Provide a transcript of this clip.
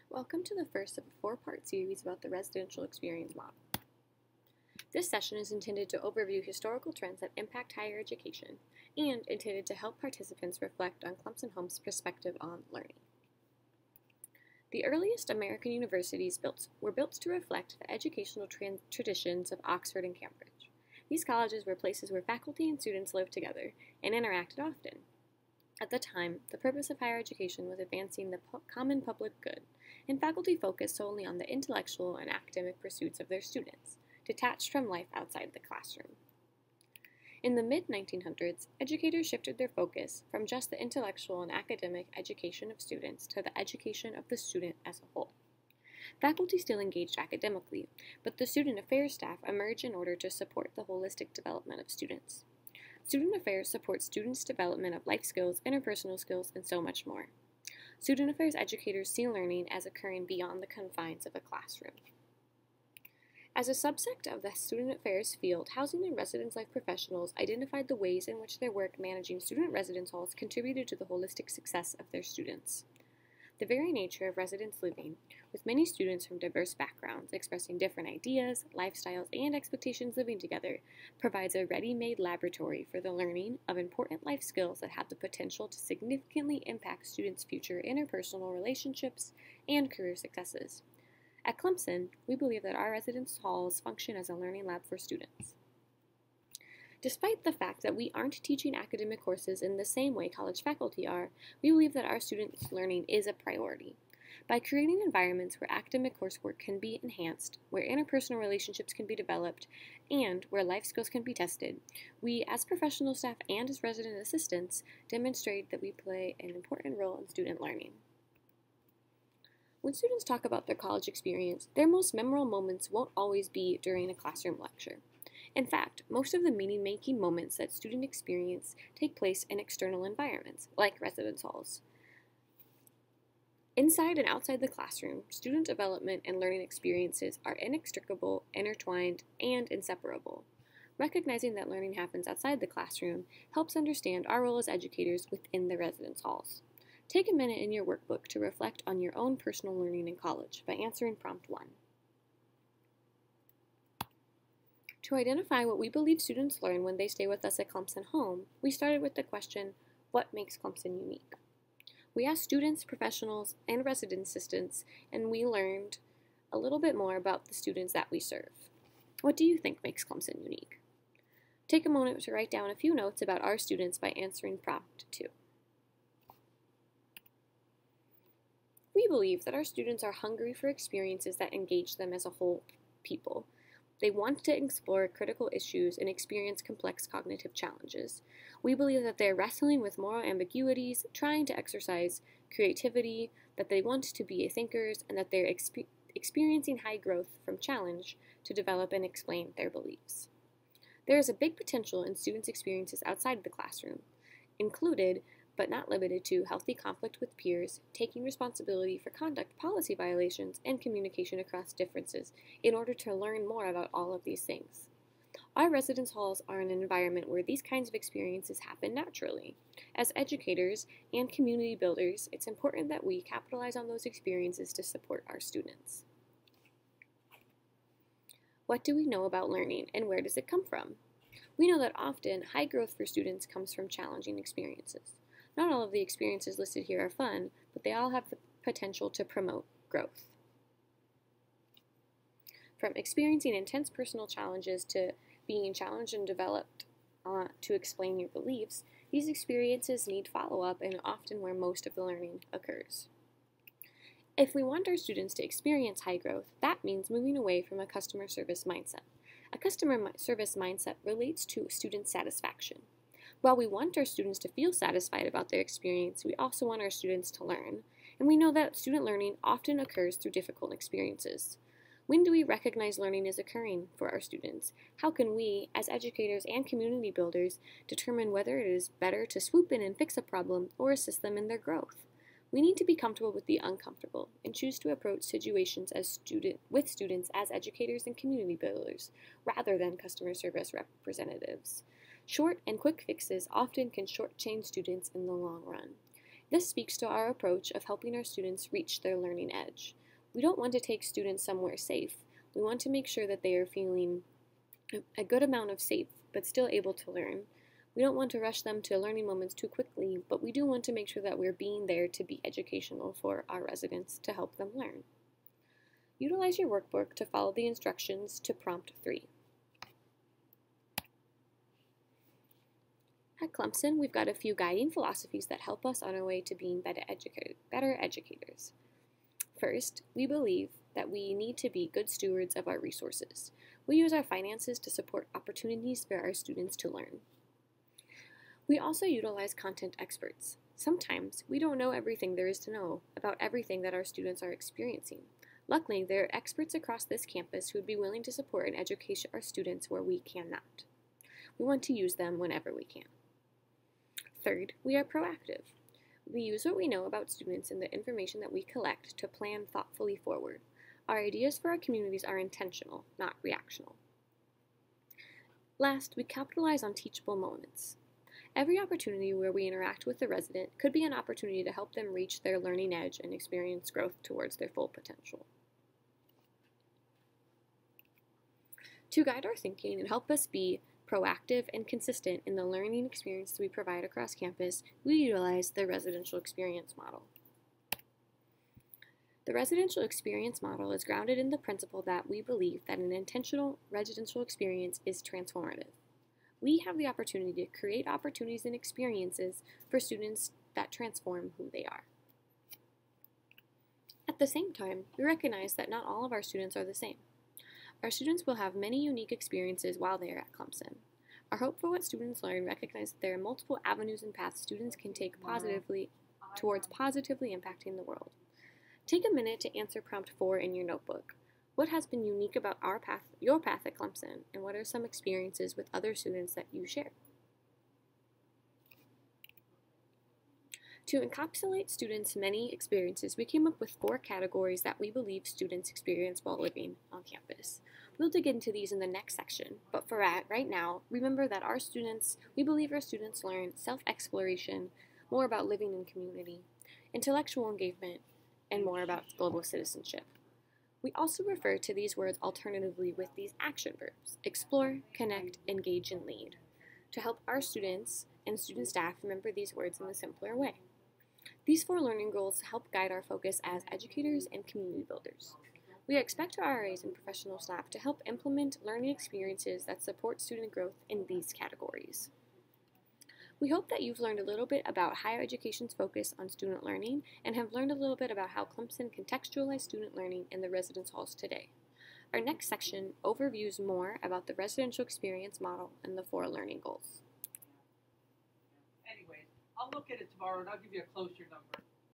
Welcome to the first of a four-part series about the residential experience model. This session is intended to overview historical trends that impact higher education and intended to help participants reflect on Clemson Home's perspective on learning. The earliest American universities were built to reflect the educational traditions of Oxford and Cambridge. These colleges were places where faculty and students lived together and interacted often. At the time, the purpose of higher education was advancing the common public good, and faculty focused solely on the intellectual and academic pursuits of their students, detached from life outside the classroom. In the mid-1900s, educators shifted their focus from just the intellectual and academic education of students to the education of the student as a whole. Faculty still engaged academically, but the student affairs staff emerged in order to support the holistic development of students. Student affairs supports students' development of life skills, interpersonal skills, and so much more. Student affairs educators see learning as occurring beyond the confines of a classroom. As a subsect of the student affairs field, housing and residence life professionals identified the ways in which their work managing student residence halls contributed to the holistic success of their students. The very nature of residence living, with many students from diverse backgrounds expressing different ideas, lifestyles, and expectations living together, provides a ready-made laboratory for the learning of important life skills that have the potential to significantly impact students' future interpersonal relationships and career successes. At Clemson, we believe that our residence halls function as a learning lab for students. Despite the fact that we aren't teaching academic courses in the same way college faculty are, we believe that our students' learning is a priority. By creating environments where academic coursework can be enhanced, where interpersonal relationships can be developed, and where life skills can be tested, we, as professional staff and as resident assistants, demonstrate that we play an important role in student learning. When students talk about their college experience, their most memorable moments won't always be during a classroom lecture. In fact, most of the meaning-making moments that students experience take place in external environments, like residence halls. Inside and outside the classroom, student development and learning experiences are inextricable, intertwined, and inseparable. Recognizing that learning happens outside the classroom helps understand our role as educators within the residence halls. Take a minute in your workbook to reflect on your own personal learning in college by answering prompt 1. To identify what we believe students learn when they stay with us at Clemson Home, we started with the question, what makes Clemson unique? We asked students, professionals, and resident assistants, and we learned a little bit more about the students that we serve. What do you think makes Clemson unique? Take a moment to write down a few notes about our students by answering prompt 2. We believe that our students are hungry for experiences that engage them as a whole people. They want to explore critical issues and experience complex cognitive challenges. We believe that they're wrestling with moral ambiguities, trying to exercise creativity, that they want to be thinkers, and that they're experiencing high growth from challenge to develop and explain their beliefs. There is a big potential in students' experiences outside the classroom, included but not limited to healthy conflict with peers, taking responsibility for conduct policy violations, and communication across differences in order to learn more about all of these things. Our residence halls are an environment where these kinds of experiences happen naturally. As educators and community builders, it's important that we capitalize on those experiences to support our students. What do we know about learning, and where does it come from? We know that often high growth for students comes from challenging experiences. Not all of the experiences listed here are fun, but they all have the potential to promote growth. From experiencing intense personal challenges to being challenged and developed to explain your beliefs, these experiences need follow-up and often where most of the learning occurs. If we want our students to experience high growth, that means moving away from a customer service mindset. A customer service mindset relates to student satisfaction. While we want our students to feel satisfied about their experience, we also want our students to learn, and we know that student learning often occurs through difficult experiences. When do we recognize learning is occurring for our students? How can we, as educators and community builders, determine whether it is better to swoop in and fix a problem or assist them in their growth? We need to be comfortable with the uncomfortable and choose to approach situations with students as educators and community builders, rather than customer service representatives. Short and quick fixes often can shortchange students in the long run. This speaks to our approach of helping our students reach their learning edge. We don't want to take students somewhere safe. We want to make sure that they are feeling a good amount of safe, but still able to learn. We don't want to rush them to learning moments too quickly, but we do want to make sure that we're being there to be educational for our residents to help them learn. Utilize your workbook to follow the instructions to prompt 3. At Clemson, we've got a few guiding philosophies that help us on our way to being better educators. First, we believe that we need to be good stewards of our resources. We use our finances to support opportunities for our students to learn. We also utilize content experts. Sometimes we don't know everything there is to know about everything that our students are experiencing. Luckily, there are experts across this campus who would be willing to support and educate our students where we cannot. We want to use them whenever we can. Third, we are proactive. We use what we know about students and the information that we collect to plan thoughtfully forward. Our ideas for our communities are intentional, not reactional. Last, we capitalize on teachable moments. Every opportunity where we interact with the resident could be an opportunity to help them reach their learning edge and experience growth towards their full potential. To guide our thinking and help us be proactive and consistent in the learning experience we provide across campus, we utilize the residential experience model. The residential experience model is grounded in the principle that we believe that an intentional residential experience is transformative. We have the opportunity to create opportunities and experiences for students that transform who they are. At the same time, we recognize that not all of our students are the same. Our students will have many unique experiences while they are at Clemson. Our hope for what students learn recognizes that there are multiple avenues and paths students can take towards positively impacting the world. Take a minute to answer prompt 4 in your notebook. What has been unique about your path at Clemson, and what are some experiences with other students that you share? To encapsulate students' many experiences, we came up with 4 categories that we believe students experience while living on campus. We'll dig into these in the next section, but for right now, remember that we believe our students learn self-exploration, more about living in community, intellectual engagement, and more about global citizenship. We also refer to these words alternatively with these action verbs: explore, connect, engage, and lead, to help our students and student staff remember these words in a simpler way. These 4 learning goals help guide our focus as educators and community builders. We expect our RAs and professional staff to help implement learning experiences that support student growth in these categories. We hope that you've learned a little bit about higher education's focus on student learning and have learned a little bit about how Clemson contextualized student learning in the residence halls today. Our next section overviews more about the residential experience model and the 4 learning goals. Anyways, I'll look at it tomorrow and I'll give you a closer number.